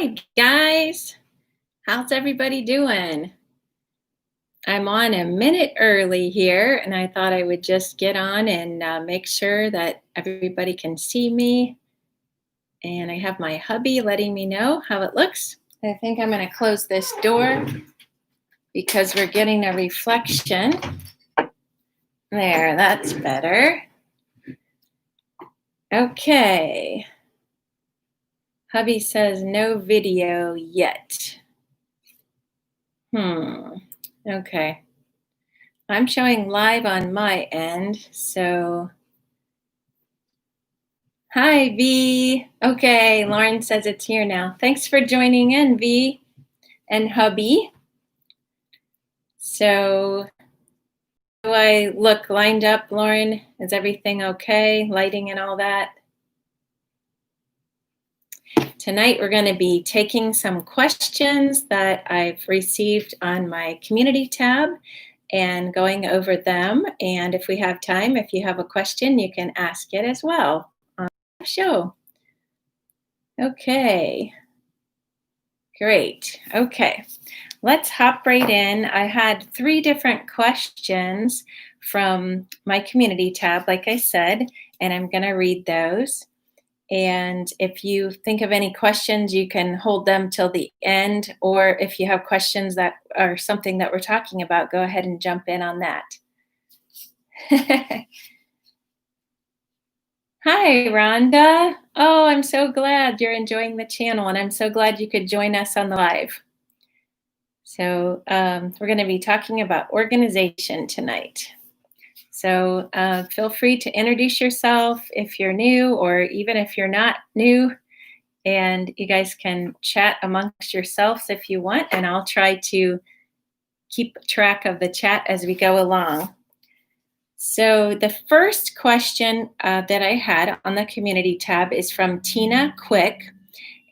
Hi, guys. How's everybody doing? I'm on a minute early here, and I thought I would just get on and make sure that everybody can see me. And I have my hubby letting me know how it looks. I think I'm going to close this door because we're getting a reflection. There, that's better. Okay. Hubby says no video yet. Okay. I'm showing live on my end, so hi, V. Okay, Lauren says it's here now. Thanks for joining in, V and hubby. So, do I look lined up, Lauren? Is everything okay? Lighting and all that? Tonight, we're going to be taking some questions that I've received on my community tab and going over them. And if we have time, if you have a question, you can ask it as well on the show. Okay. Great. Okay. Let's hop right in. I had 3 different questions from my community tab, like I said, and I'm going to read those. And if you think of any questions, you can hold them till the end. Or if you have questions that are something that we're talking about, go ahead and jump in on that. Hi, Rhonda. Oh, I'm so glad you're enjoying the channel, and I'm so glad you could join us on the live. So we're going to be talking about organization tonight. So feel free to introduce yourself if you're new or even if you're not new. And you guys can chat amongst yourselves if you want, and I'll try to keep track of the chat as we go along. So the first question that I had on the community tab is from Tina Quick.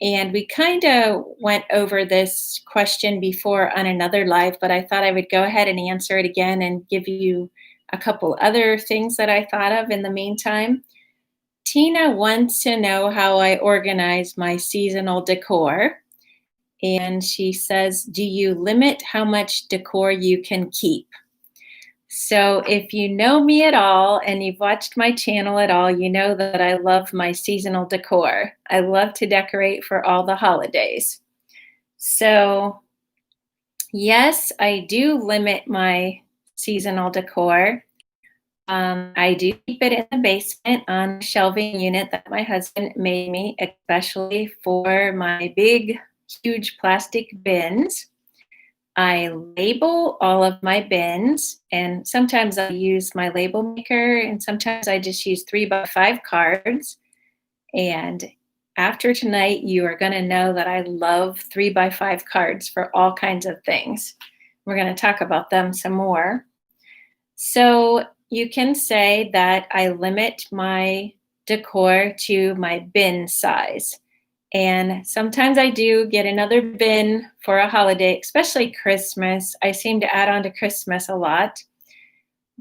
And we kind of went over this question before on another live, but I thought I would go ahead and answer it again and give you a couple other things that I thought of in the meantime. Tina wants to know how I organize my seasonal decor. And she says, do you limit how much decor you can keep? So if you know me at all and you've watched my channel at all, you know that I love my seasonal decor. I love to decorate for all the holidays. So yes, I do limit my seasonal decor. I do keep it in the basement on a shelving unit that my husband made me, especially for my big, huge plastic bins. I label all of my bins, and sometimes I use my label maker, and sometimes I just use 3x5 cards. And after tonight, you are going to know that I love 3x5 cards for all kinds of things. We're going to talk about them some more. So you can say that I limit my decor to my bin size. And sometimes I do get another bin for a holiday, especially Christmas. I seem to add on to Christmas a lot.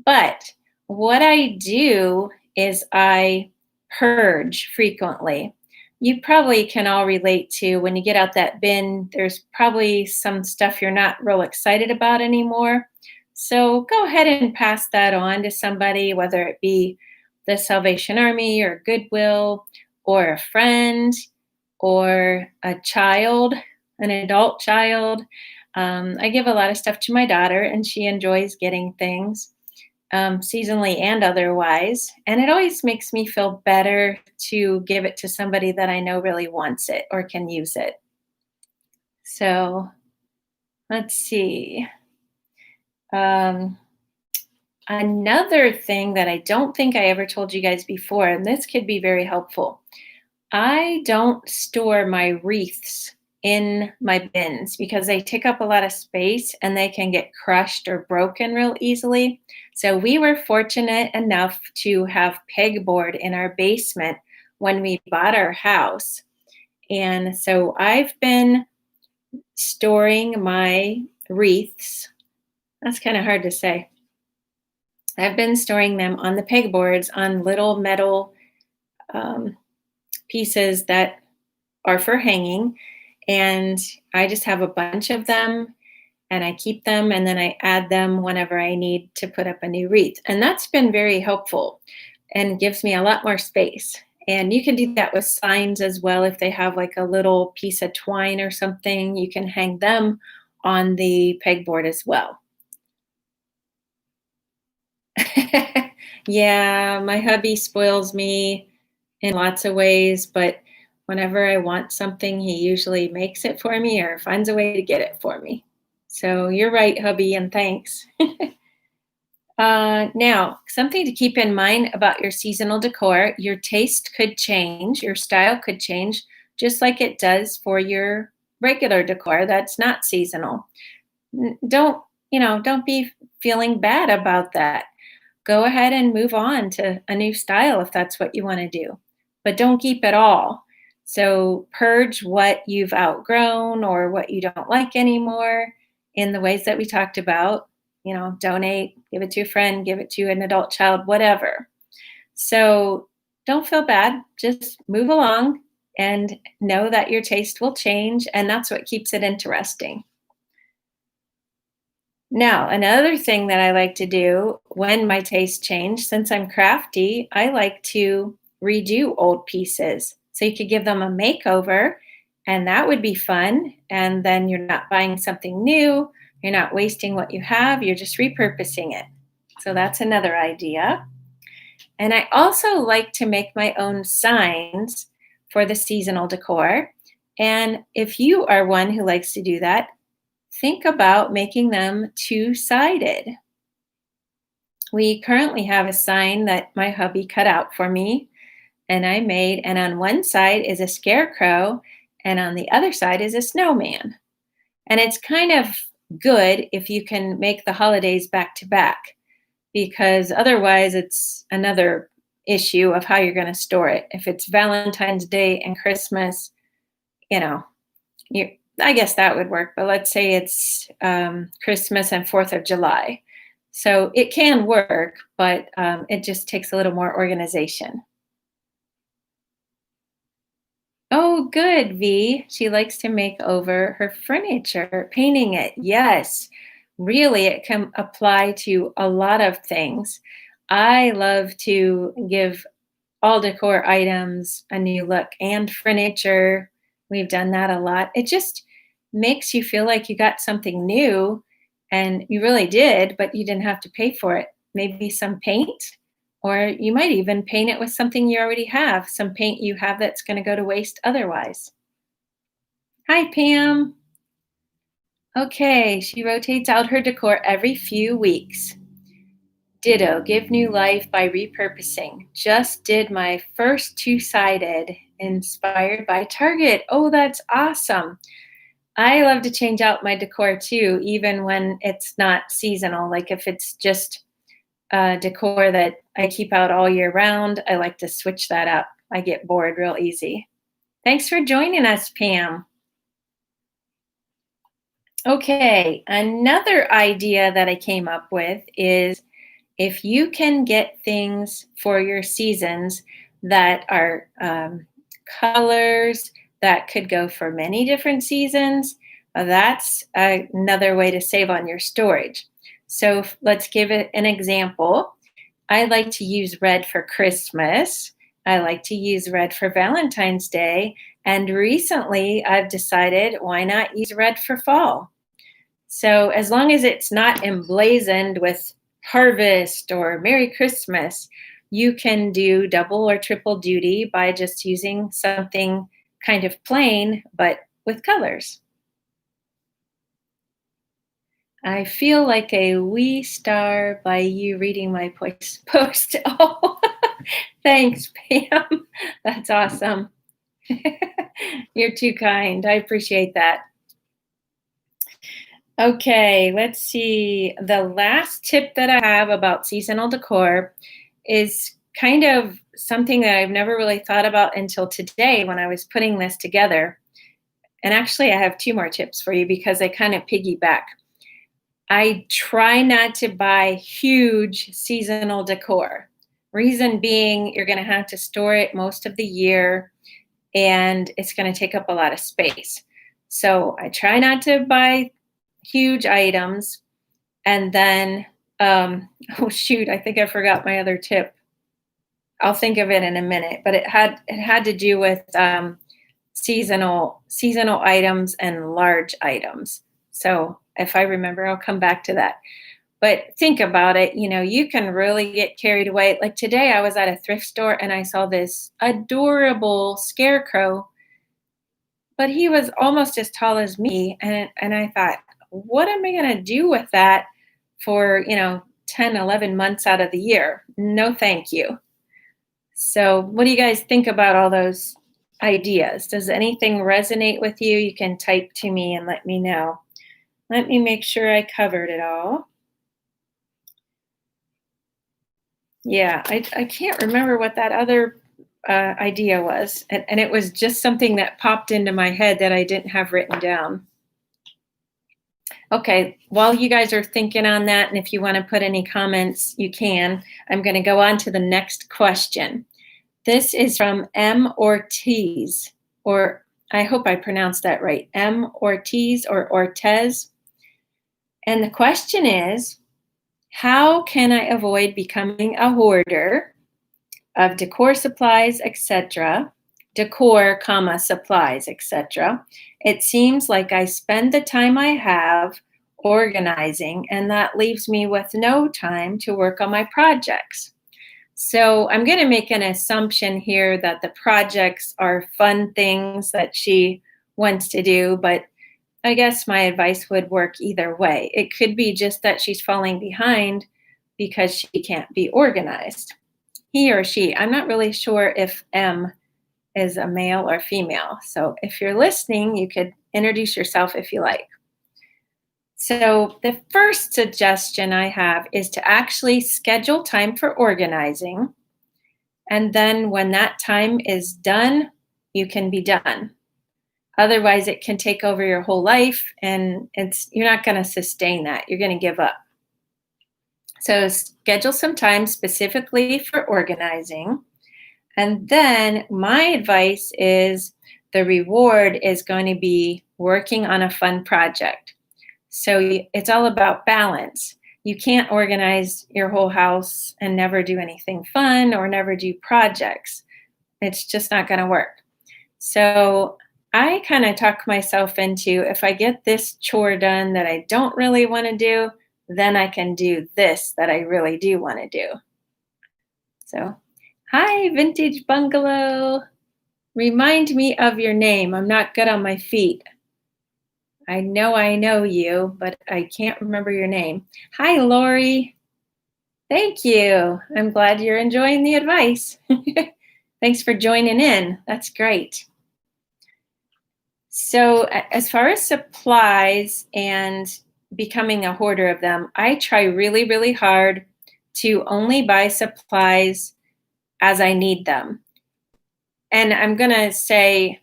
But what I do is I purge frequently. You probably can all relate to when you get out that bin, there's probably some stuff you're not real excited about anymore. So go ahead and pass that on to somebody, whether it be the Salvation Army or Goodwill or a friend or a child, an adult child. I give a lot of stuff to my daughter, and she enjoys getting things seasonally and otherwise. And it always makes me feel better to give it to somebody that I know really wants it or can use it. So let's see. Another thing that I don't think I ever told you guys before, and this could be very helpful. I don't store my wreaths in my bins because they take up a lot of space and they can get crushed or broken real easily. So we were fortunate enough to have pegboard in our basement when we bought our house. And so I've been storing my wreaths. That's kind of hard to say. I've been storing them on the pegboards on little metal pieces that are for hanging. And I just have a bunch of them and I keep them and then I add them whenever I need to put up a new wreath. And that's been very helpful and gives me a lot more space. And you can do that with signs as well. If they have like a little piece of twine or something, you can hang them on the pegboard as well. Yeah, my hubby spoils me in lots of ways, but whenever I want something, he usually makes it for me or finds a way to get it for me. So you're right, hubby, and thanks. Now, something to keep in mind about your seasonal decor, your taste could change, your style could change, just like it does for your regular decor that's not seasonal. Don't, don't be feeling bad about that. Go ahead and move on to a new style if that's what you want to do. But don't keep it all. So purge what you've outgrown or what you don't like anymore in the ways that we talked about. Donate, give it to a friend, give it to an adult child, whatever. So don't feel bad. Just move along and know that your taste will change. And that's what keeps it interesting. Now, another thing that I like to do when my tastes change, since I'm crafty, I like to redo old pieces. So you could give them a makeover, and that would be fun. And then you're not buying something new, you're not wasting what you have, you're just repurposing it. So that's another idea. And I also like to make my own signs for the seasonal decor. And if you are one who likes to do that, think about making them two-sided. We currently have a sign that my hubby cut out for me and I made, and on one side is a scarecrow and on the other side is a snowman. And it's kind of good if you can make the holidays back to back because otherwise it's another issue of how you're going to store it. If it's Valentine's Day and Christmas, you know, I guess that would work, but let's say it's Christmas and 4th of July. So it can work, but it just takes a little more organization. Oh, good, V. She likes to make over her furniture, painting it. Yes, really, it can apply to a lot of things. I love to give all decor items a new look and furniture. We've done that a lot. It just makes you feel like you got something new and you really did, but you didn't have to pay for it. Maybe some paint, or you might even paint it with something you already have, some paint you have that's going to go to waste otherwise. Hi, Pam. Okay, she rotates out her decor every few weeks. Ditto, give new life by repurposing. Just did my first two-sided inspired by Target. Oh, that's awesome. I love to change out my decor too, even when it's not seasonal. Like if it's just decor that I keep out all year round, I like to switch that up. I get bored real easy. Thanks for joining us, Pam. Okay, another idea that I came up with is if you can get things for your seasons that are colors that could go for many different seasons, that's another way to save on your storage. So let's give it an example. I like to use red for Christmas. I like to use red for Valentine's Day. And recently I've decided why not use red for fall? So as long as it's not emblazoned with harvest or Merry Christmas, you can do double or triple duty by just using something kind of plain, but with colors. I feel like a wee star by you reading my post. Oh, thanks, Pam. That's awesome. You're too kind. I appreciate that. Okay, let's see. The last tip that I have about seasonal decor is kind of something that I've never really thought about until today when I was putting this together. And actually, I have two more tips for you because they kind of piggyback. I try not to buy huge seasonal decor. Reason being, you're going to have to store it most of the year and it's going to take up a lot of space. So I try not to buy huge items. And then, oh shoot, I think I forgot my other tip. I'll think of it in a minute, but it had to do with seasonal items and large items. So if I remember, I'll come back to that. But think about it, you can really get carried away. Like today, I was at a thrift store and I saw this adorable scarecrow, but he was almost as tall as me. And I thought, what am I going to do with that for, 10, 11 months out of the year? No, thank you. So, what do you guys think about all those ideas? Does anything resonate with you? You can type to me and let me know. Let me make sure I covered it all. Yeah, I can't remember what that other idea was. And it was just something that popped into my head that I didn't have written down. Okay, while you guys are thinking on that, and if you want to put any comments, you can. I'm going to go on to the next question. This is from M. Ortiz, or I hope I pronounced that right, M. Ortiz or Ortez. And the question is, how can I avoid becoming a hoarder of decor supplies, etc., decor, comma, supplies, etc.? It seems like I spend the time I have organizing, and that leaves me with no time to work on my projects. So I'm going to make an assumption here that the projects are fun things that she wants to do, but I guess my advice would work either way. It could be just that she's falling behind because she can't be organized. He or she, I'm not really sure if M is a male or female. So if you're listening, you could introduce yourself if you like. So the first suggestion I have is to actually schedule time for organizing. And then when that time is done, you can be done. Otherwise, it can take over your whole life and you're not going to sustain that. You're going to give up. So schedule some time specifically for organizing. And then my advice is the reward is going to be working on a fun project. So it's all about balance. You can't organize your whole house and never do anything fun or never do projects. It's just not going to work. So I kind of talk myself into, if I get this chore done that I don't really want to do, then I can do this that I really do want to do. So, hi, Vintage Bungalow. Remind me of your name. I'm not good on my feet. I know you, but I can't remember your name. Hi, Lori. Thank you. I'm glad you're enjoying the advice. Thanks for joining in. That's great. So as far as supplies and becoming a hoarder of them, I try really, really hard to only buy supplies as I need them. And I'm going to say,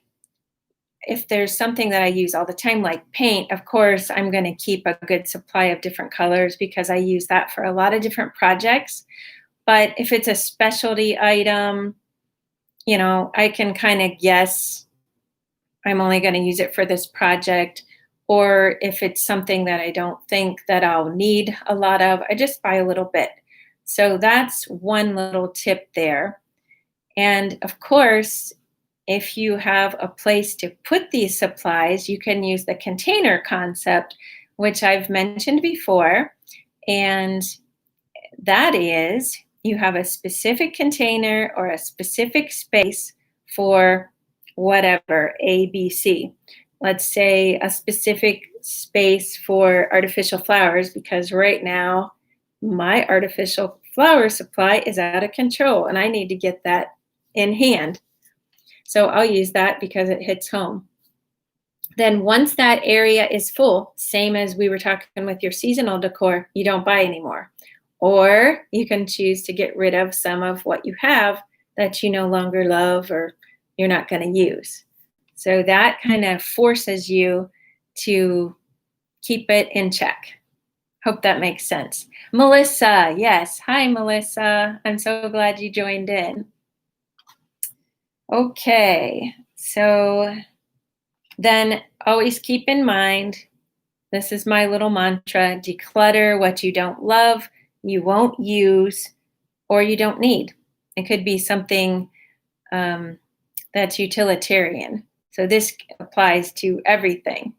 if there's something that I use all the time, like paint, of course, I'm going to keep a good supply of different colors because I use that for a lot of different projects. But if it's a specialty item, I can kind of guess I'm only going to use it for this project. Or if it's something that I don't think that I'll need a lot of, I just buy a little bit. So that's one little tip there. And of course, if you have a place to put these supplies, you can use the container concept, which I've mentioned before. And that is, you have a specific container or a specific space for whatever, A, B, C. Let's say a specific space for artificial flowers, because right now my artificial flower supply is out of control and I need to get that in hand. So I'll use that because it hits home. Then once that area is full, same as we were talking with your seasonal decor, you don't buy anymore. Or you can choose to get rid of some of what you have that you no longer love or you're not going to use. So that kind of forces you to keep it in check. Hope that makes sense. Melissa, yes. Hi, Melissa. I'm so glad you joined in. Okay, so then always keep in mind, this is my little mantra: declutter what you don't love, you won't use, or you don't need. It could be something that's utilitarian. So this applies to everything.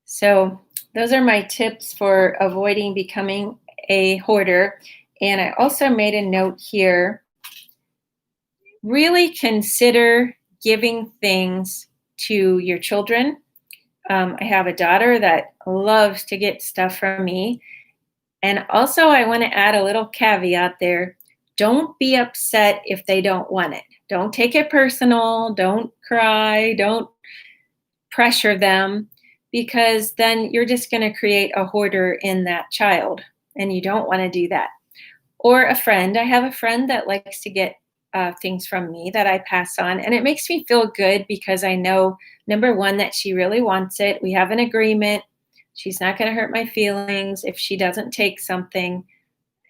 So those are my tips for avoiding becoming a hoarder. And I also made a note here: really consider giving things to your children. I have a daughter that loves to get stuff from me. And also, I want to add a little caveat there. Don't be upset if they don't want it. Don't take it personal. Don't cry. Don't pressure them, because then you're just going to create a hoarder in that child. And you don't want to do that. Or a friend. I have a friend that likes to get things from me that I pass on. And it makes me feel good because I know, number one, that she really wants it. We have an agreement. She's not going to hurt my feelings if she doesn't take something.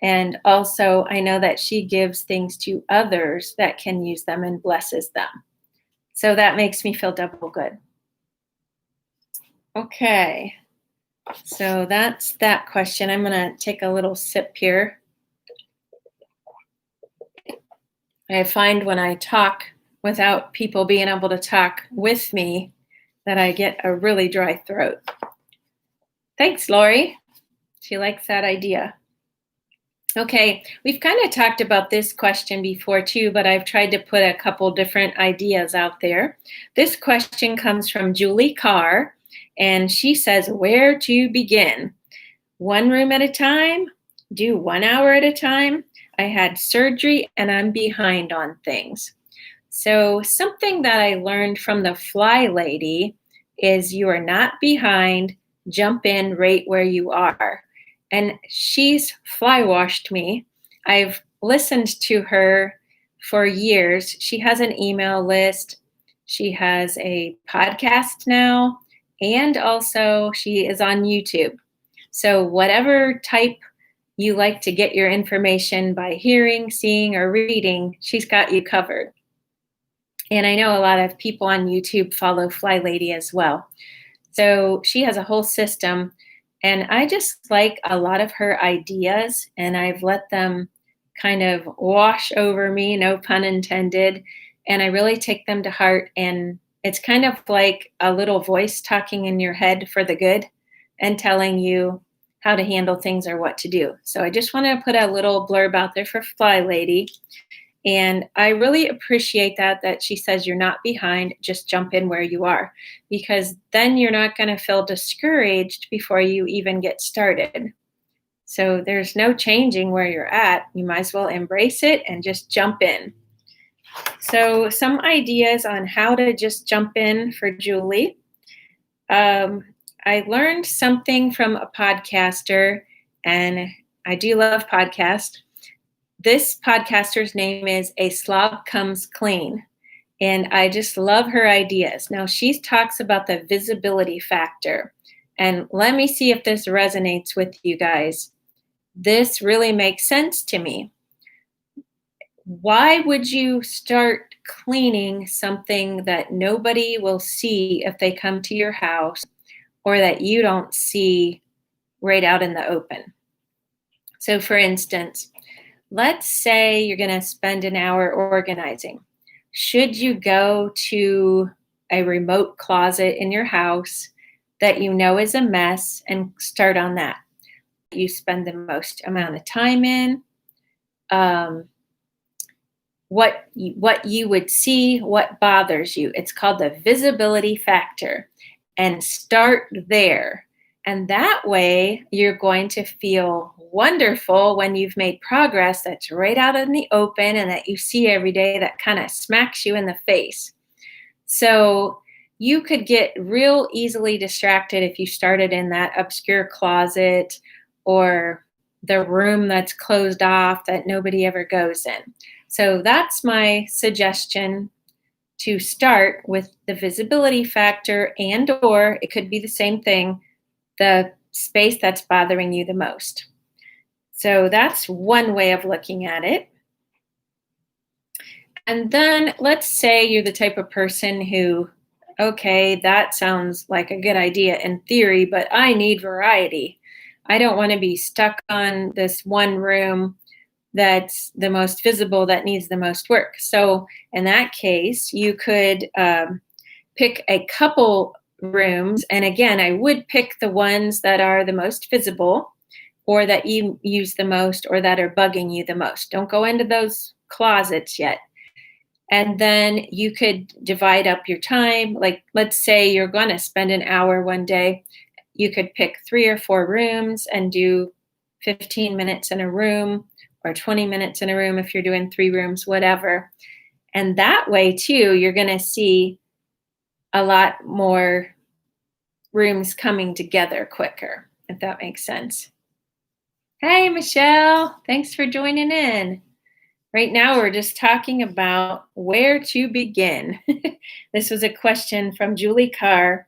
And also, I know that she gives things to others that can use them and blesses them. So that makes me feel double good. Okay. So that's that question. I'm going to take a little sip here. I find when I talk without people being able to talk with me that I get a really dry throat. Thanks, Lori. She likes that idea. Okay, we've kind of talked about this question before too, but I've tried to put a couple different ideas out there. This question comes from Julie Carr, and she says, where to begin? One room at a time? Do 1 hour at a time? I had surgery and I'm behind on things. So something that I learned from the Fly Lady is you are not behind, jump in right where you are. And she's fly washed me. I've listened to her for years. She has an email list. She has a podcast now, and also she is on YouTube. So whatever type you like to get your information by hearing, seeing, or reading, she's got you covered. And I know a lot of people on YouTube follow Fly Lady as well. So she has a whole system, and I just like a lot of her ideas, and I've let them kind of wash over me, no pun intended, and I really take them to heart. And it's kind of like a little voice talking in your head for the good and telling you how to handle things or what to do. So I just want to put a little blurb out there for Fly Lady. And I really appreciate that she says you're not behind, just jump in where you are, because then you're not going to feel discouraged before you even get started. So there's no changing where you're at. You might as well embrace it and just jump in. So some ideas on how to just jump in for Julie. I learned something from a podcaster, and I do love podcasts. This podcaster's name is A Slob Comes Clean, and I just love her ideas. Now, she talks about the visibility factor, and let me see if this resonates with you guys. This really makes sense to me. Why would you start cleaning something that nobody will see if they come to your house, or that you don't see right out in the open? So, for instance, let's say you're going to spend an hour organizing. Should you go to a remote closet in your house that you know is a mess and start on that? You spend the most amount of time in, what you would see, what bothers you. It's called the visibility factor. And start there. And that way, you're going to feel wonderful when you've made progress that's right out in the open and that you see every day, that kind of smacks you in the face. So you could get real easily distracted if you started in that obscure closet or the room that's closed off that nobody ever goes in. So that's my suggestion, to start with the visibility factor, and or it could be the same thing, the space that's bothering you the most. So that's one way of looking at it. And then let's say you're the type of person who okay, that sounds like a good idea in theory, but I need variety. I don't want to be stuck on this one room that's the most visible that needs the most work. So, in that case, you could pick a couple rooms. And again, I would pick the ones that are the most visible or that you use the most or that are bugging you the most. Don't go into those closets yet. And then you could divide up your time. Like, let's say you're going to spend an hour one day. You could pick 3 or 4 rooms and do 15 minutes in a room or 20 minutes in a room if you're doing 3 rooms, whatever. And that way, too, you're going to see a lot more rooms coming together quicker, if that makes sense. Hey, Michelle. Thanks for joining in. Right now, we're just talking about where to begin. This was a question from Julie Carr.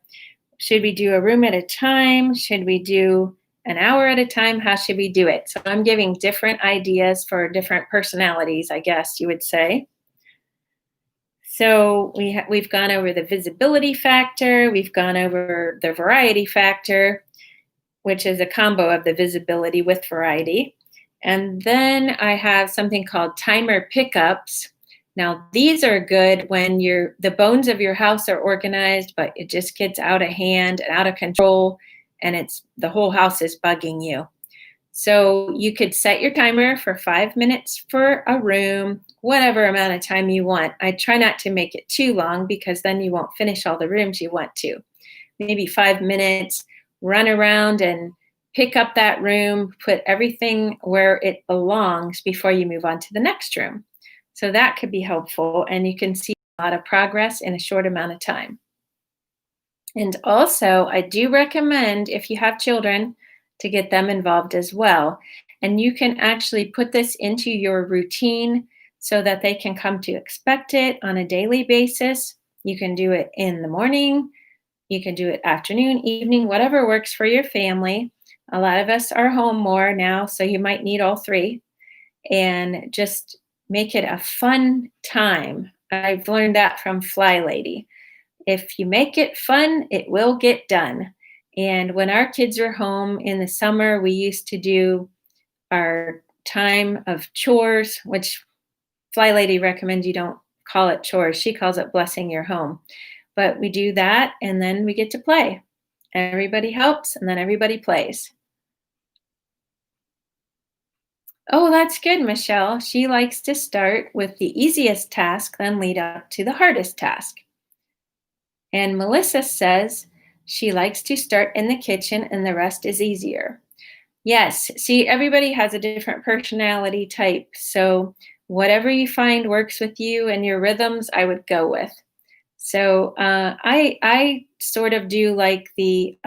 Should we do a room at a time? Should we do an hour at a time? How should we do it? So I'm giving different ideas for different personalities, I guess you would say. So we've gone over the visibility factor. We've gone over the variety factor, which is a combo of the visibility with variety. And then I have something called timer pickups. Now, these are good when the bones of your house are organized, but it just gets out of hand and out of control, and the whole house is bugging you. So you could set your timer for 5 minutes for a room, whatever amount of time you want. I try not to make it too long because then you won't finish all the rooms you want to. Maybe 5 minutes, run around and pick up that room, put everything where it belongs before you move on to the next room. So that could be helpful, and you can see a lot of progress in a short amount of time. And also, I do recommend, if you have children, to get them involved as well. And you can actually put this into your routine so that they can come to expect it on a daily basis. You can do it in the morning, you can do it afternoon, evening, whatever works for your family. A lot of us are home more now, so you might need all three. And just make it a fun time. I've learned that from Fly Lady. If you make it fun, it will get done. And when our kids were home in the summer, we used to do our time of chores, which Fly Lady recommends you don't call it chores. She calls it blessing your home. But we do that, and then we get to play. Everybody helps, and then everybody plays. Oh, that's good, Michelle. She likes to start with the easiest task, then lead up to the hardest task. And Melissa says she likes to start in the kitchen and the rest is easier. Yes, see, everybody has a different personality type. So whatever you find works with you and your rhythms, I would go with. So I sort of do like the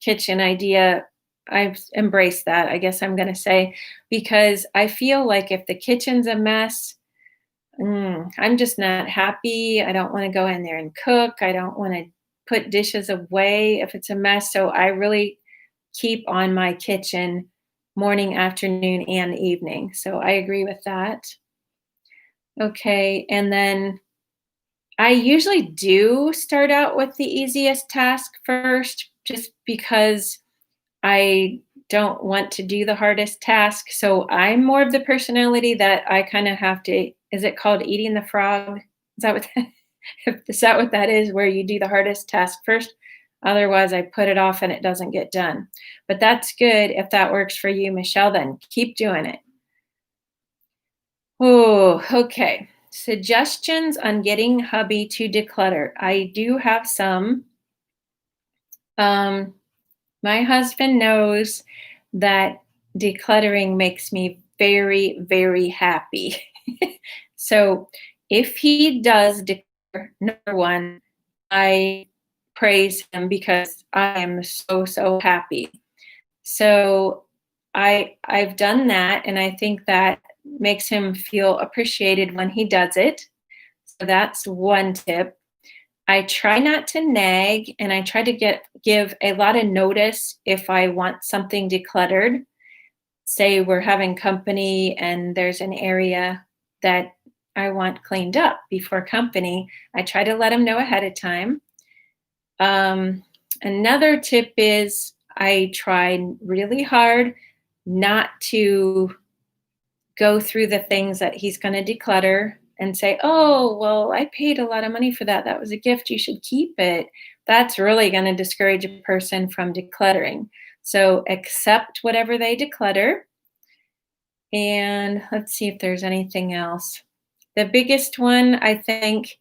kitchen idea. I've embraced that, I guess I'm going to say, because I feel like if the kitchen's a mess, I'm just not happy. I don't want to go in there and cook. I don't want to put dishes away if it's a mess. So I really keep on my kitchen morning, afternoon, and evening. So I agree with that. Okay, and then I usually do start out with the easiest task first, just because I don't want to do the hardest task. So I'm more of the personality that I kind of have to, is it called eating the frog? Is that what is that what that is, where you do the hardest task first? Otherwise, I put it off and it doesn't get done. But that's good if that works for you, Michelle, then keep doing it. Oh, okay. Suggestions on getting hubby to declutter. I do have some. My husband knows that decluttering makes me very, very happy. So if he does declutter, number one, I praise him because I am so, so happy. So I've done that, and I think that makes him feel appreciated when he does it. So that's one tip. I try not to nag, and I try to give a lot of notice if I want something decluttered. Say we're having company and there's an area that I want cleaned up before company. I try to let him know ahead of time. Um, Another tip is I try really hard not to go through the things that he's going to declutter and say, "Oh, well, I paid a lot of money for that. That was a gift. You should keep it." That's really going to discourage a person from decluttering. So accept whatever they declutter. And let's see if there's anything else. The biggest one, I think,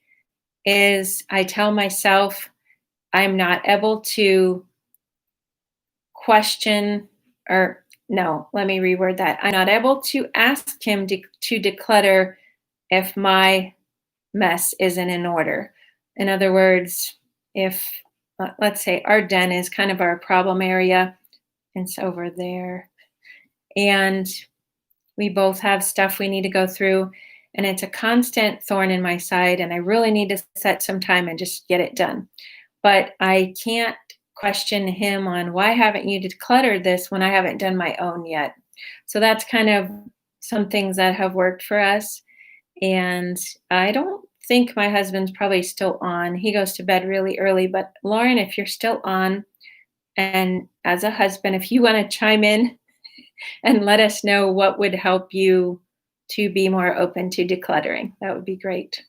is I tell myself I'm not able to question, or no, let me reword that. I'm not able to ask him to declutter if my mess isn't in order. In other words, if let's say our den is kind of our problem area, it's over there, and we both have stuff we need to go through, and it's a constant thorn in my side, and I really need to set some time and just get it done. But I can't question him on, why haven't you decluttered this when I haven't done my own yet? So that's kind of some things that have worked for us. And I don't think my husband's probably still on. He goes to bed really early. But Lauren, if you're still on, and as a husband, if you want to chime in and let us know what would help you to be more open to decluttering, that would be great.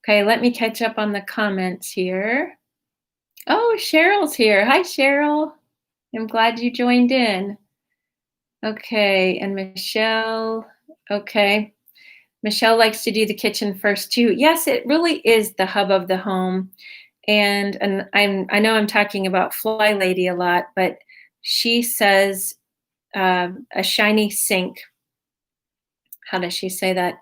Okay, let me catch up on the comments here. Oh, Cheryl's here. Hi, Cheryl. I'm glad you joined in. Okay, and Michelle. Okay. Michelle likes to do the kitchen first too. Yes, it really is the hub of the home. And I know I'm talking about Fly Lady a lot, but she says a shiny sink. How does she say that?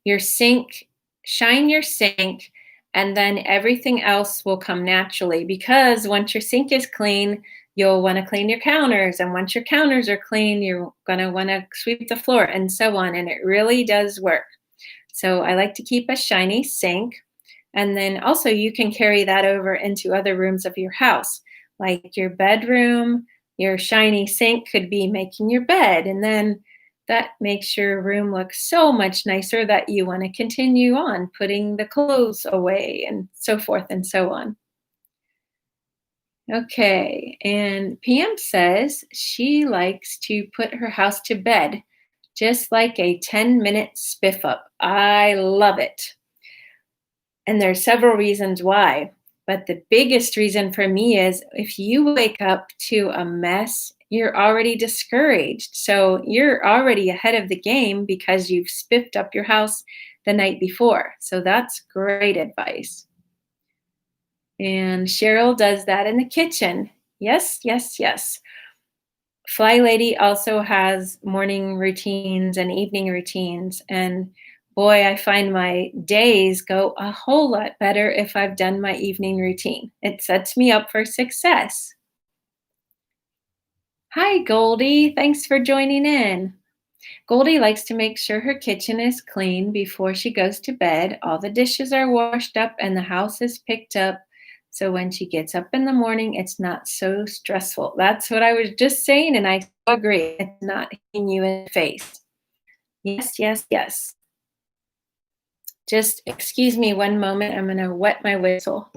Your sink, shine your sink, and then everything else will come naturally, because once your sink is clean, you'll want to clean your counters. And once your counters are clean, you're going to want to sweep the floor and so on. And it really does work. So I like to keep a shiny sink. And then also you can carry that over into other rooms of your house, like your bedroom. Your shiny sink could be making your bed. And then that makes your room look so much nicer that you want to continue on putting the clothes away and so forth and so on. Okay, and Pam says she likes to put her house to bed, just like a 10-minute spiff up. I love it. And there's several reasons why. But the biggest reason for me is if you wake up to a mess, you're already discouraged. So you're already ahead of the game because you've spiffed up your house the night before. So that's great advice. And Cheryl does that in the kitchen. Yes, yes, yes. Fly Lady also has morning routines and evening routines. And boy, I find my days go a whole lot better if I've done my evening routine. It sets me up for success. Hi, Goldie. Thanks for joining in. Goldie likes to make sure her kitchen is clean before she goes to bed. All the dishes are washed up and the house is picked up. So when she gets up in the morning, it's not so stressful. That's what I was just saying, and I agree. It's not hitting you in the face. Yes, yes, yes. Just excuse me one moment. I'm going to wet my whistle.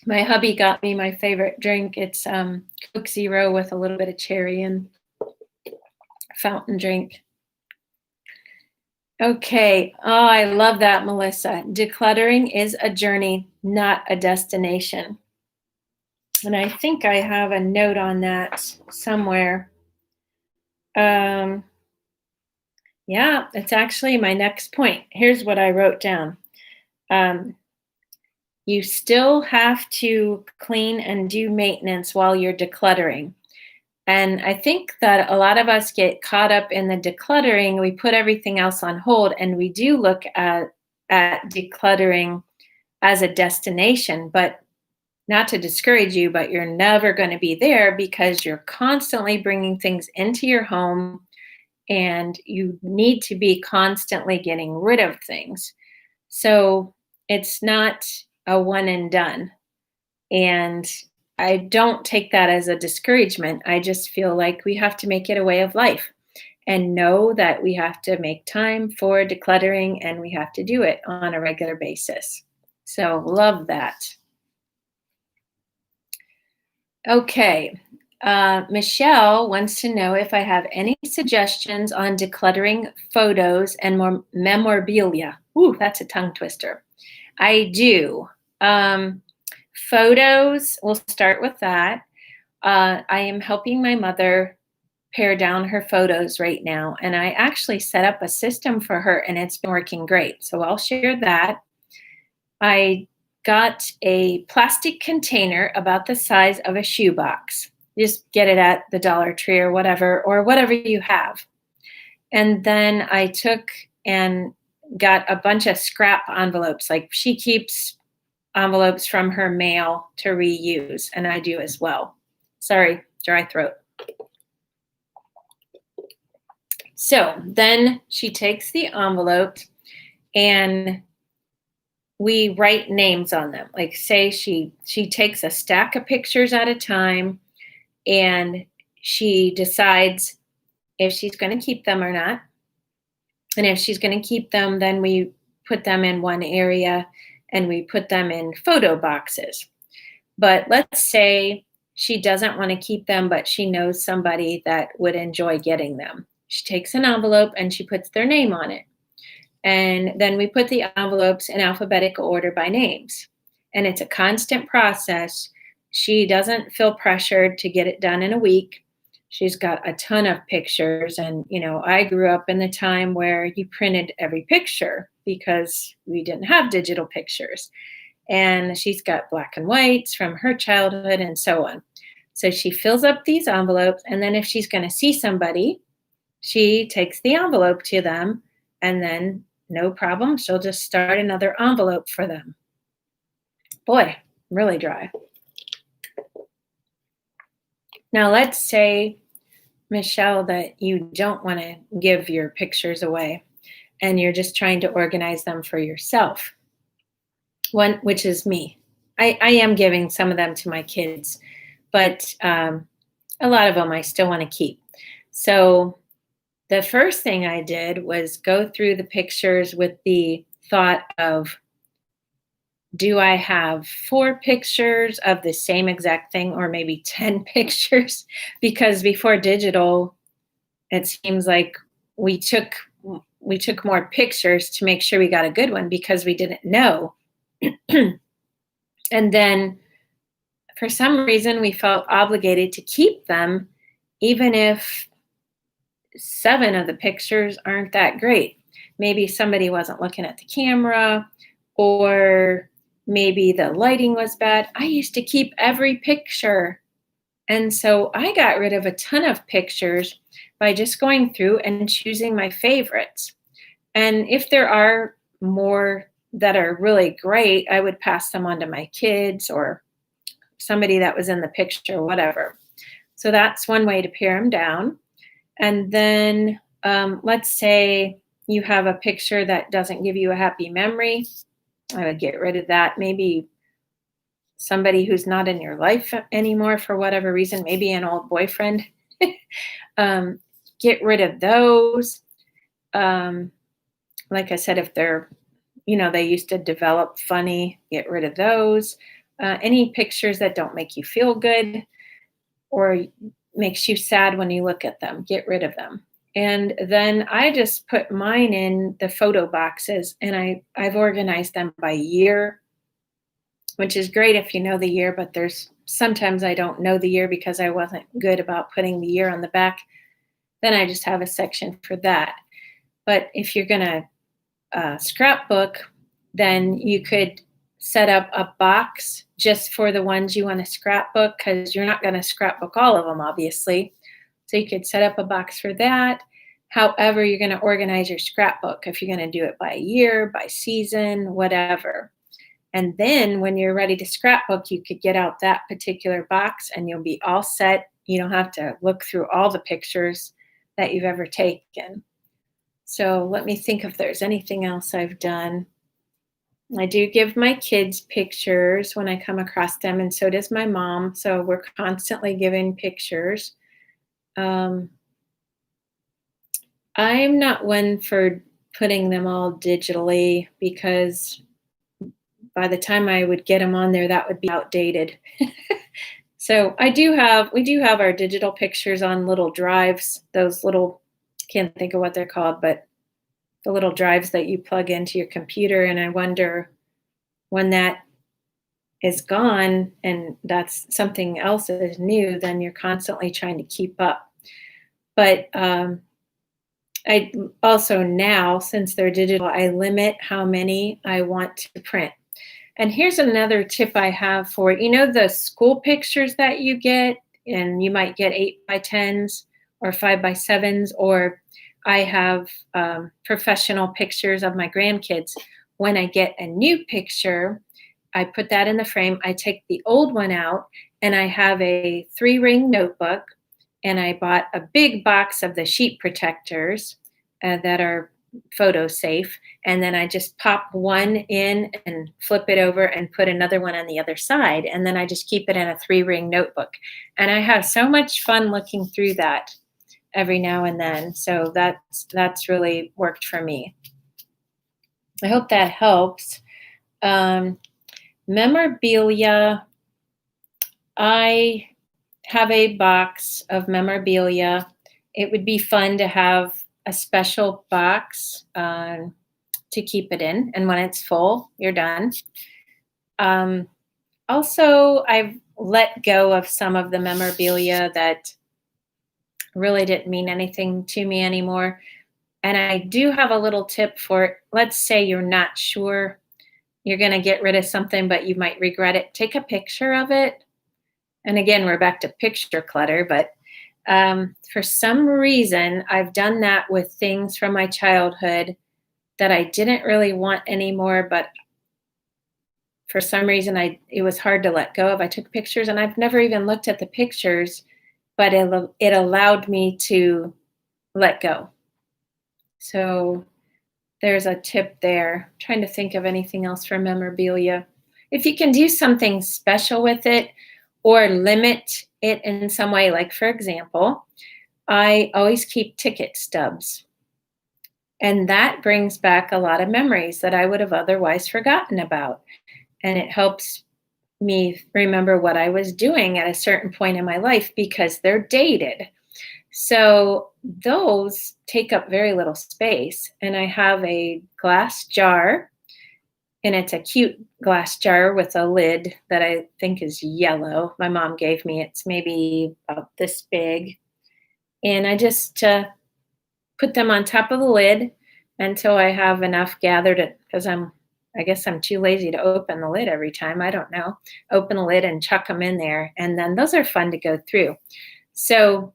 My hubby got me my favorite drink. It's Coke Zero with a little bit of cherry and fountain drink. Okay. Oh, I love that, Melissa. Decluttering is a journey, not a destination. And I think I have a note on that somewhere. Yeah, it's actually my next point. Here's what I wrote down. You still have to clean and do maintenance while you're decluttering. And I think that a lot of us get caught up in the decluttering. We put everything else on hold, and we do look at decluttering as a destination, but not to discourage you, but you're never going to be there because you're constantly bringing things into your home and you need to be constantly getting rid of things. So it's not a one and done. And I don't take that as a discouragement. I just feel like we have to make it a way of life. and know that we have to make time for decluttering and we have to do it on a regular basis. So, love that. Okay. Michelle wants to know if I have any suggestions on decluttering photos and more memorabilia. Ooh, that's a tongue twister. I do. Um, Photos, we'll start with that. I am helping my mother pare down her photos right now, and I actually set up a system for her, and it's been working great. So I'll share that. I got a plastic container about the size of a shoebox. Just get it at the Dollar Tree or whatever you have. And then I took and got a bunch of scrap envelopes. Like she keeps envelopes from her mail to reuse, and I do as well. Sorry, dry throat. So then she takes the envelopes and we write names on them. Like say she takes a stack of pictures at a time and she decides if she's going to keep them or not. And if she's going to keep them, then we put them in one area and we put them in photo boxes. But let's say she doesn't want to keep them, but she knows somebody that would enjoy getting them. She takes an envelope and she puts their name on it. And then we put the envelopes in alphabetical order by names. And it's a constant process. She doesn't feel pressured to get it done in a week. She's got a ton of pictures. And, I grew up in the time where you printed every picture because we didn't have digital pictures. And she's got black and whites from her childhood and so on. So she fills up these envelopes. And then if she's going to see somebody, she takes the envelope to them and then no problem. She'll just start another envelope for them. Boy, really dry. Now, let's say, Michelle, that you don't want to give your pictures away and you're just trying to organize them for yourself, which is me. I am giving some of them to my kids, but a lot of them I still want to keep. So the first thing I did was go through the pictures with the thought of, do I have 4 pictures of the same exact thing or maybe 10 pictures? Because before digital, it seems like we took more pictures to make sure we got a good one because we didn't know. And then for some reason, we felt obligated to keep them, even if 7 of the pictures aren't that great. Maybe somebody wasn't looking at the camera, or maybe the lighting was bad. I used to keep every picture. And so I got rid of a ton of pictures by just going through and choosing my favorites. And if there are more that are really great, I would pass them on to my kids or somebody that was in the picture, whatever. So that's one way to pare them down. And then let's say you have a picture that doesn't give you a happy memory. I would get rid of that. Maybe somebody who's not in your life anymore for whatever reason, maybe an old boyfriend. Get rid of those. Like I said, if they're, they used to develop funny, get rid of those. Any pictures that don't make you feel good or makes you sad when you look at them, get rid of them. And then I just put mine in the photo boxes, and I've organized them by year, which is great if you know the year, but there's sometimes I don't know the year because I wasn't good about putting the year on the back. Then I just have a section for that. But if you're going to scrapbook, then you could set up a box just for the ones you want to scrapbook, because you're not going to scrapbook all of them, obviously. So you could set up a box for that. However, you're going to organize your scrapbook, if you're going to do it by year, by season, whatever. And then when you're ready to scrapbook, you could get out that particular box and you'll be all set. You don't have to look through all the pictures that you've ever taken. So let me think if there's anything else I've done. I do give my kids pictures when I come across them, and so does my mom. So we're constantly giving pictures. I'm not one for putting them all digitally because by the time I would get them on there, that would be outdated. So we do have our digital pictures on little drives, those little, can't think of what they're called, but the little drives that you plug into your computer. And I wonder when that is gone and that's something else that is new, then you're constantly trying to keep up. But I also now, since they're digital, I limit how many I want to print. And here's another tip I have for the school pictures that you get, and you might get 8x10s or 5x7s, or I have professional pictures of my grandkids. When I get a new picture, I put that in the frame. I take the old one out, and I have a 3-ring notebook, and I bought a big box of the sheet protectors that are photo safe. And then I just pop one in and flip it over and put another one on the other side. And then I just keep it in a 3-ring notebook. And I have so much fun looking through that every now and then. So that's really worked for me. I hope that helps. Memorabilia. I have a box of memorabilia. It would be fun to have a special box to keep it in. And when it's full, you're done. Also, I've let go of some of the memorabilia that really didn't mean anything to me anymore. And I do have a little tip for it. Let's say you're not sure you're going to get rid of something, but you might regret it. Take a picture of it. And again, we're back to picture clutter, but for some reason, I've done that with things from my childhood that I didn't really want anymore, but for some reason, it was hard to let go of. I took pictures, and I've never even looked at the pictures, but it allowed me to let go. So there's a tip there. I'm trying to think of anything else for memorabilia. If you can do something special with it or limit it in some way, like for example, I always keep ticket stubs. And that brings back a lot of memories that I would have otherwise forgotten about. And it helps me remember what I was doing at a certain point in my life because they're dated. So those take up very little space. And I have a glass jar, and it's a cute glass jar with a lid that I think is yellow. My mom gave me. It's maybe about this big. And I just put them on top of the lid until I have enough gathered, because I guess I'm too lazy to open the lid every time. I don't know. Open the lid and chuck them in there. And then those are fun to go through. So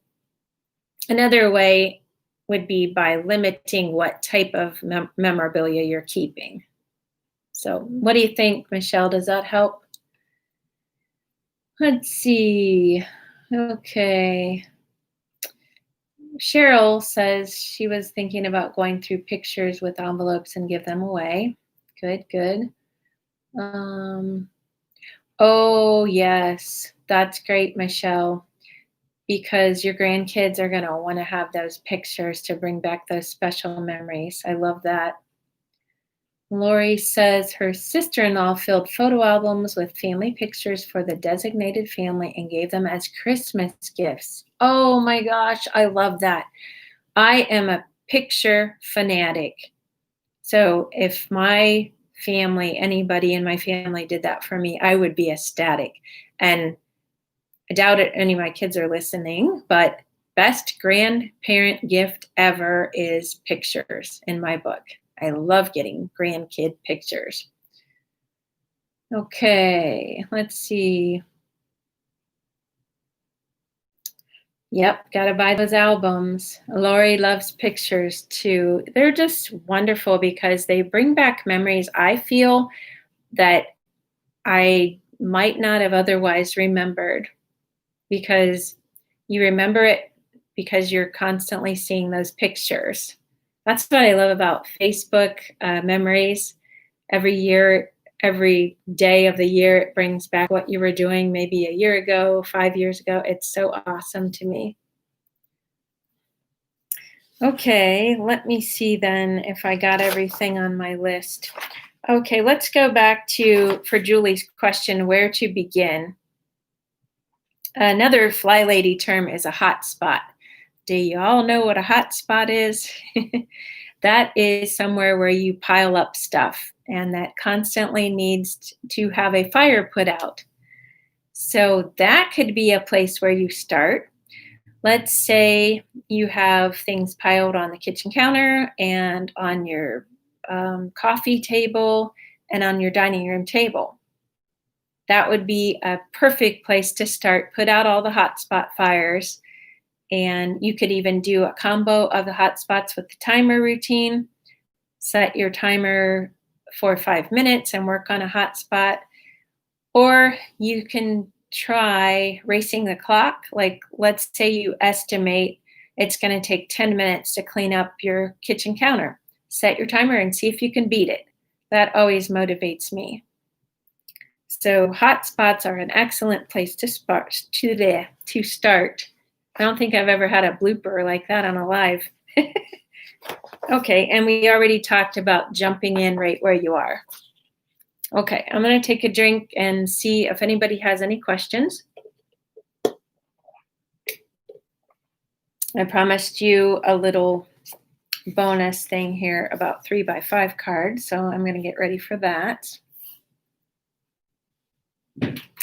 another way would be by limiting what type of memorabilia you're keeping. So what do you think, Michelle? Does that help? Let's see. Okay. Cheryl says she was thinking about going through pictures with envelopes and give them away. Good, good. Oh, yes. That's great, Michelle, because your grandkids are going to want to have those pictures to bring back those special memories. I love that. Lori says her sister-in-law filled photo albums with family pictures for the designated family and gave them as Christmas gifts. Oh my gosh, I love that. I am a picture fanatic. So if my family, anybody in my family did that for me, I would be ecstatic. And I doubt it any of my kids are listening, but best grandparent gift ever is pictures in my book. I love getting grandkid pictures. Okay, let's see. Yep, got to buy those albums. Lori loves pictures too. They're just wonderful because they bring back memories I feel that I might not have otherwise remembered, because you remember it because you're constantly seeing those pictures. That's what I love about Facebook memories. Every year, every day of the year, it brings back what you were doing maybe a year ago, 5 years ago. It's so awesome to me. Okay, let me see then if I got everything on my list. Okay, let's go back to, for Julie's question, where to begin. Another fly lady term is a hot spot. Do you all know what a hot spot is? That is somewhere where you pile up stuff and that constantly needs to have a fire put out. So that could be a place where you start. Let's say you have things piled on the kitchen counter and on your coffee table and on your dining room table. That would be a perfect place to start. Put out all the hotspot fires, and you could even do a combo of the hotspots with the timer routine. Set your timer for 5 minutes and work on a hotspot. Or you can try racing the clock. Like, let's say you estimate it's going to take 10 minutes to clean up your kitchen counter. Set your timer and see if you can beat it. That always motivates me. So hotspots are an excellent place to start. I don't think I've ever had a blooper like that on a live. Okay, and we already talked about jumping in right where you are. Okay, I'm going to take a drink and see if anybody has any questions. I promised you a little bonus thing here about 3x5 cards, so I'm going to get ready for that.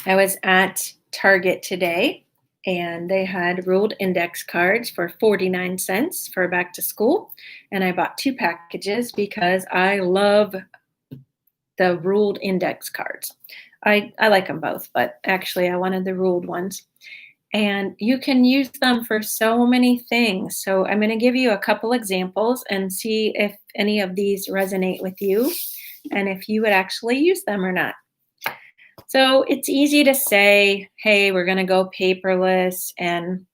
I was at Target today, and they had ruled index cards for 49 cents for back to school, and I bought 2 packages because I love the ruled index cards. I like them both, but actually I wanted the ruled ones. And you can use them for so many things. So I'm going to give you a couple examples and see if any of these resonate with you and if you would actually use them or not. So it's easy to say, hey, we're going to go paperless, and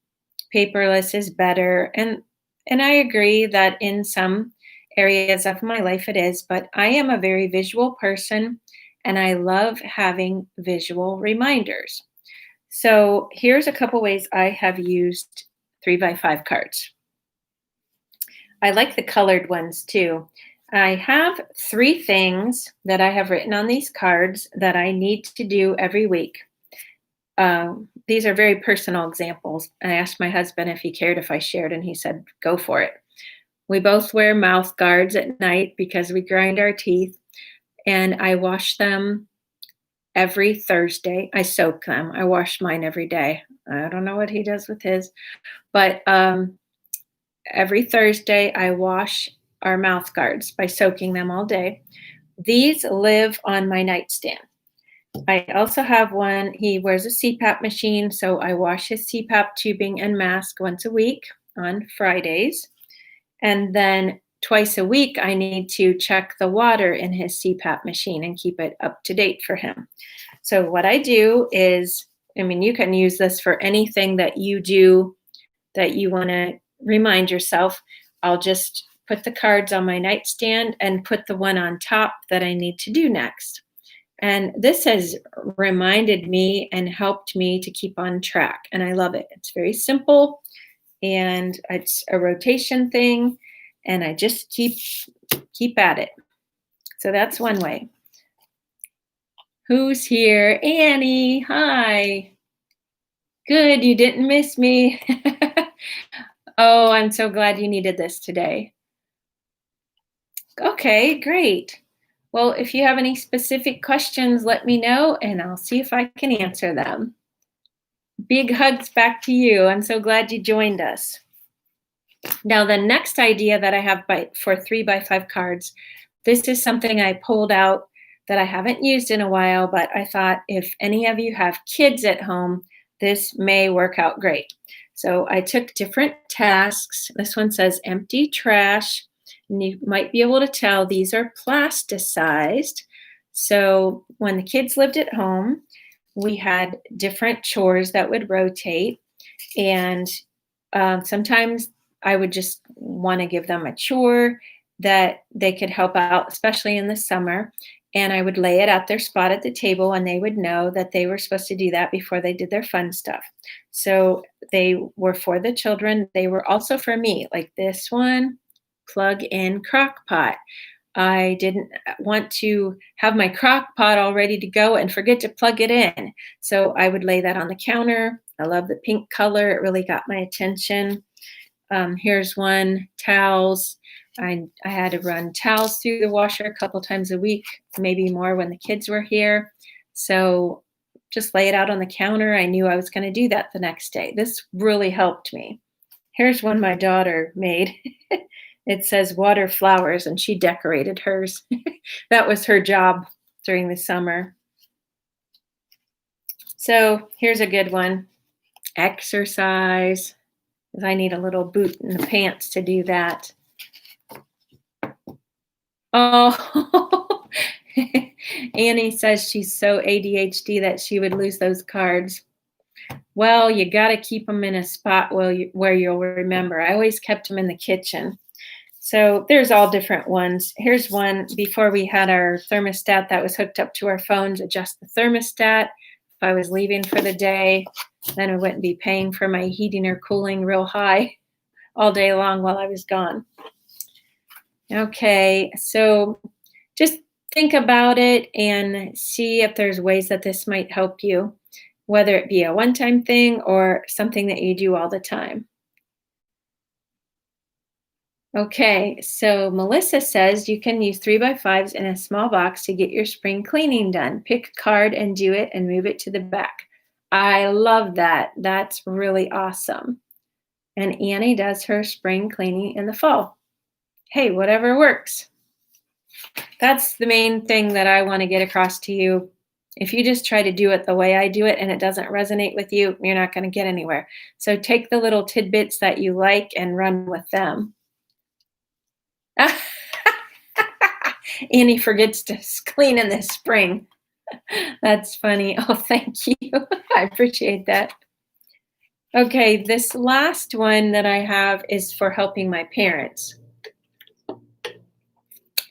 paperless is better. And I agree that in some areas of my life it is, but I am a very visual person and I love having visual reminders. So here's a couple ways I have used 3x5 cards. I like the colored ones too. I have 3 things that I have written on these cards that I need to do every week. These are very personal examples. I asked my husband if he cared if I shared, and he said, go for it. We both wear mouth guards at night because we grind our teeth, and I wash them every Thursday. I soak them. I wash mine every day. I don't know what he does with his, but every Thursday I wash our mouth guards by soaking them all day. These live on my nightstand. I also have one. He wears a CPAP machine, so I wash his CPAP tubing and mask once a week on Fridays. And then twice a week, I need to check the water in his CPAP machine and keep it up to date for him. So what I do is, you can use this for anything that you do that you want to remind yourself. I'll just put the cards on my nightstand and put the one on top that I need to do next. And this has reminded me and helped me to keep on track. And I love it. It's very simple, and it's a rotation thing, and I just keep at it. So that's one way. Who's here? Annie, hi. Good, you didn't miss me. Oh, I'm so glad you needed this today. Okay, great. Well, if you have any specific questions, let me know, and I'll see if I can answer them. Big hugs back to you. I'm so glad you joined us. Now, the next idea that I have for 3x5 cards, this is something I pulled out that I haven't used in a while, but I thought if any of you have kids at home, this may work out great. So I took different tasks. This one says empty trash. And you might be able to tell these are plasticized. So when the kids lived at home, we had different chores that would rotate. And sometimes I would just want to give them a chore that they could help out, especially in the summer. and I would lay it at their spot at the table, and they would know that they were supposed to do that before they did their fun stuff. So they were for the children. They were also for me, like this one, plug in crock pot. I didn't want to have my crock pot all ready to go and forget to plug it in. So I would lay that on the counter. I love the pink color. It really got my attention. Here's one, towels. I had to run towels through the washer a couple times a week, maybe more when the kids were here. So just lay it out on the counter. I knew I was going to do that the next day. This really helped me. Here's one my daughter made. It says water flowers, and she decorated hers. That was her job during the summer. So here's a good one. Exercise. I need a little boot in the pants to do that. Oh, Annie says she's so ADHD that she would lose those cards. Well, you got to keep them in a spot where you'll remember. I always kept them in the kitchen. So there's all different ones. Here's one before we had our thermostat that was hooked up to our phones, adjust the thermostat. If I was leaving for the day, then I wouldn't be paying for my heating or cooling real high all day long while I was gone. Okay, so just think about it and see if there's ways that this might help you, whether it be a one-time thing or something that you do all the time. Okay, so Melissa says you can use 3x5s in a small box to get your spring cleaning done. Pick a card and do it and move it to the back. I love that. That's really awesome. And Annie does her spring cleaning in the fall. Hey, whatever works. That's the main thing that I want to get across to you. If you just try to do it the way I do it and it doesn't resonate with you, you're not going to get anywhere. So take the little tidbits that you like and run with them. Annie forgets to clean in the spring. That's funny. Oh, thank you. I appreciate that. Okay, this last one that I have is for helping my parents.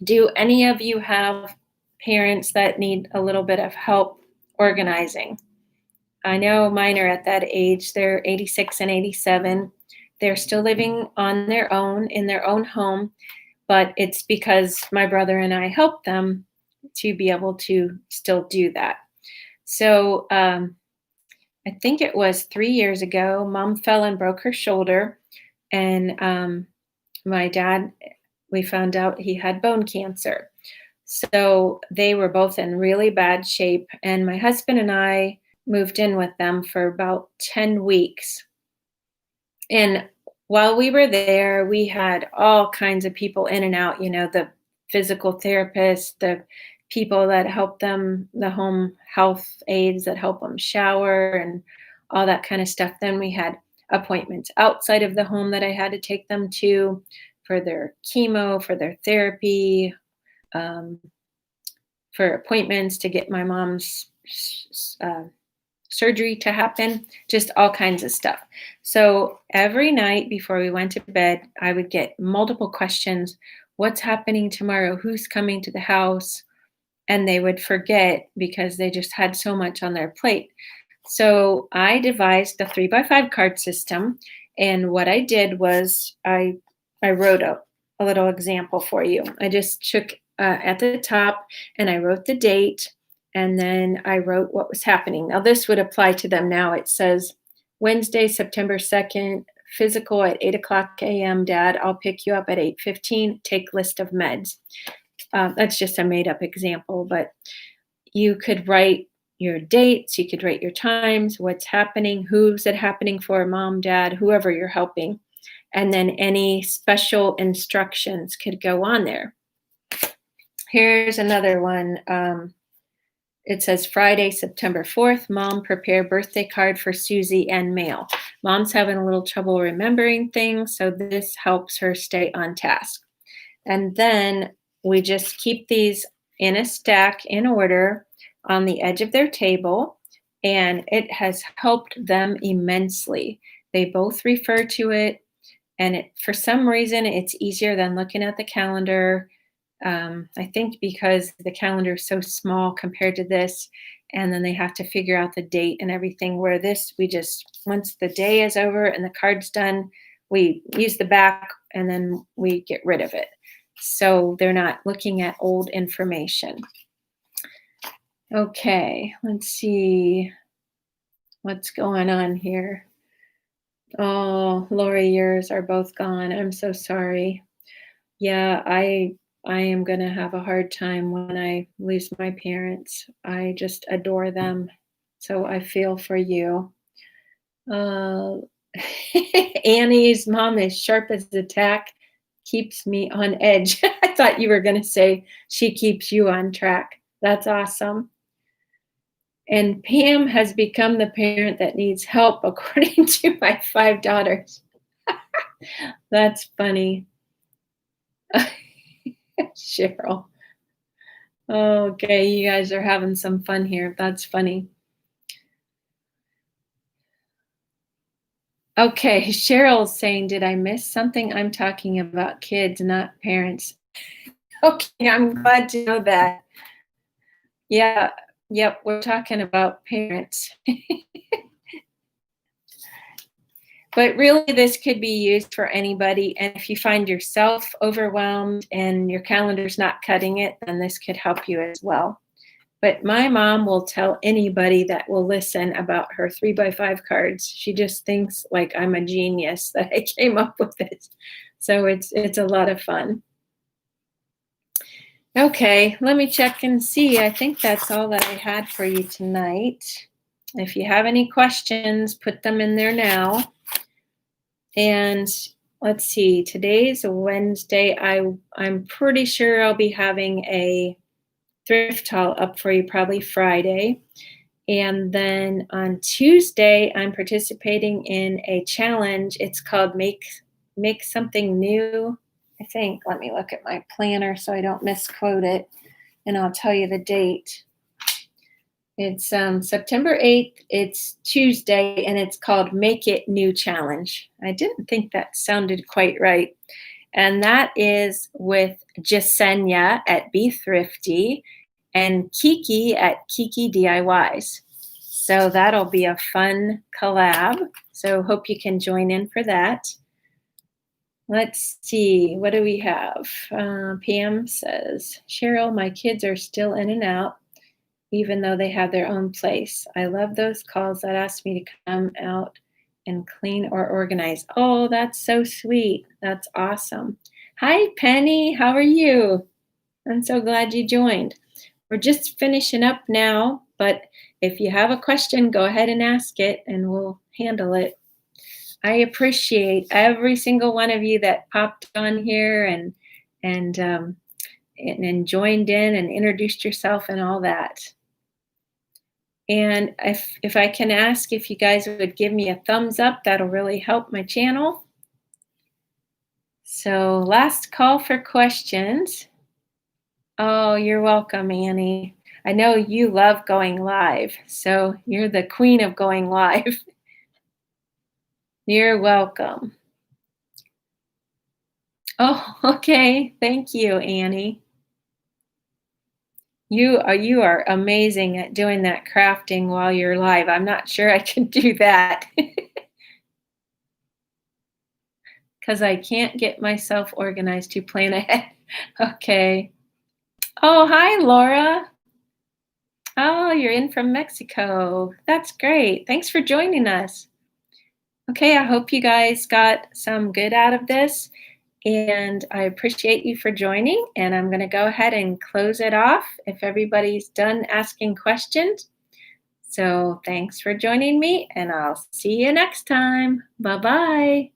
Do any of you have parents that need a little bit of help organizing? I know mine are at that age. They're 86 and 87. They're still living on their own in their own home, but it's because my brother and I helped them to be able to still do that. So I think it was 3 years ago, Mom fell and broke her shoulder, and my dad, we found out he had bone cancer. So they were both in really bad shape, and my husband and I moved in with them for about 10 weeks. And while we were there, we had all kinds of people in and out, the physical therapists, the people that help them, the home health aides that help them shower and all that kind of stuff. Then we had appointments outside of the home that I had to take them to for their chemo, for their therapy, for appointments to get my mom's surgery to happen, just all kinds of stuff. So every night before we went to bed, I would get multiple questions. What's happening tomorrow? Who's coming to the house? And they would forget because they just had so much on their plate. So I devised a 3x5 card system. And what I did was I wrote a little example for you. I just took at the top and I wrote the date. And then I wrote what was happening. Now, this would apply to them now. It says, Wednesday, September 2nd, physical at 8 o'clock a.m. Dad, I'll pick you up at 8:15. Take list of meds. That's just a made-up example, but you could write your dates. You could write your times, what's happening, who's it happening for, mom, dad, whoever you're helping. And then any special instructions could go on there. Here's another one. It says Friday, September 4th, Mom, prepare birthday card for Susie and mail. Mom's having a little trouble remembering things, so this helps her stay on task. And then we just keep these in a stack in order on the edge of their table, and it has helped them immensely. They both refer to it, and for some reason, it's easier than looking at the calendar. I think because the calendar is so small compared to this, and then they have to figure out the date and everything. Where this, we just, once the day is over and the card's done, we use the back and then we get rid of it. So they're not looking at old information. Okay, let's see what's going on here. Oh, Lori, yours are both gone. I'm so sorry. Yeah, I am going to have a hard time when I lose my parents. I just adore them. So I feel for you. Uh, Annie's mom is sharp as a tack, keeps me on edge. I thought you were going to say she keeps you on track. That's awesome. And Pam has become the parent that needs help, according to my 5 daughters. That's funny. Cheryl. Okay, you guys are having some fun here. That's funny. Okay, Cheryl's saying, did I miss something? I'm talking about kids, not parents. Okay, I'm glad to know that. Yeah, yep, we're talking about parents. But really, this could be used for anybody. And if you find yourself overwhelmed and your calendar's not cutting it, then this could help you as well. But my mom will tell anybody that will listen about her 3x5 cards. She just thinks like I'm a genius that I came up with this. So it's a lot of fun. Okay, let me check and see. I think that's all that I had for you tonight. If you have any questions, put them in there now. And let's see, today's a Wednesday. I'm pretty sure I'll be having a thrift haul up for you probably Friday. And then on Tuesday, I'm participating in a challenge. It's called Make Something New, I think. Let me look at my planner so I don't misquote it, and I'll tell you the date. It's September 8th. It's Tuesday, and it's called Make It New Challenge. I didn't think that sounded quite right. And that is with Jasenia at Be Thrifty and Kiki at Kiki DIYs. So that'll be a fun collab. So hope you can join in for that. Let's see, what do we have? Pam says, Cheryl, my kids are still in and out, even though they have their own place. I love those calls that ask me to come out and clean or organize. Oh, that's so sweet. That's awesome. Hi, Penny. How are you? I'm so glad you joined. We're just finishing up now, but if you have a question, go ahead and ask it and we'll handle it. I appreciate every single one of you that popped on here and joined in and introduced yourself and all that. And if I can ask if you guys would give me a thumbs up, that'll really help my channel. So last call for questions. Oh, you're welcome, Annie. I know you love going live, so you're the queen of going live. You're welcome. Oh, okay. Thank you, Annie. You are amazing at doing that crafting while you're live. I'm not sure I can do that because I can't get myself organized to plan ahead. Okay. Oh, hi, Laura. Oh, you're in from Mexico. That's great. Thanks for joining us. Okay, I hope you guys got some good out of this. And I appreciate you for joining. And I'm going to go ahead and close it off if everybody's done asking questions. So thanks for joining me, and I'll see you next time. Bye-bye.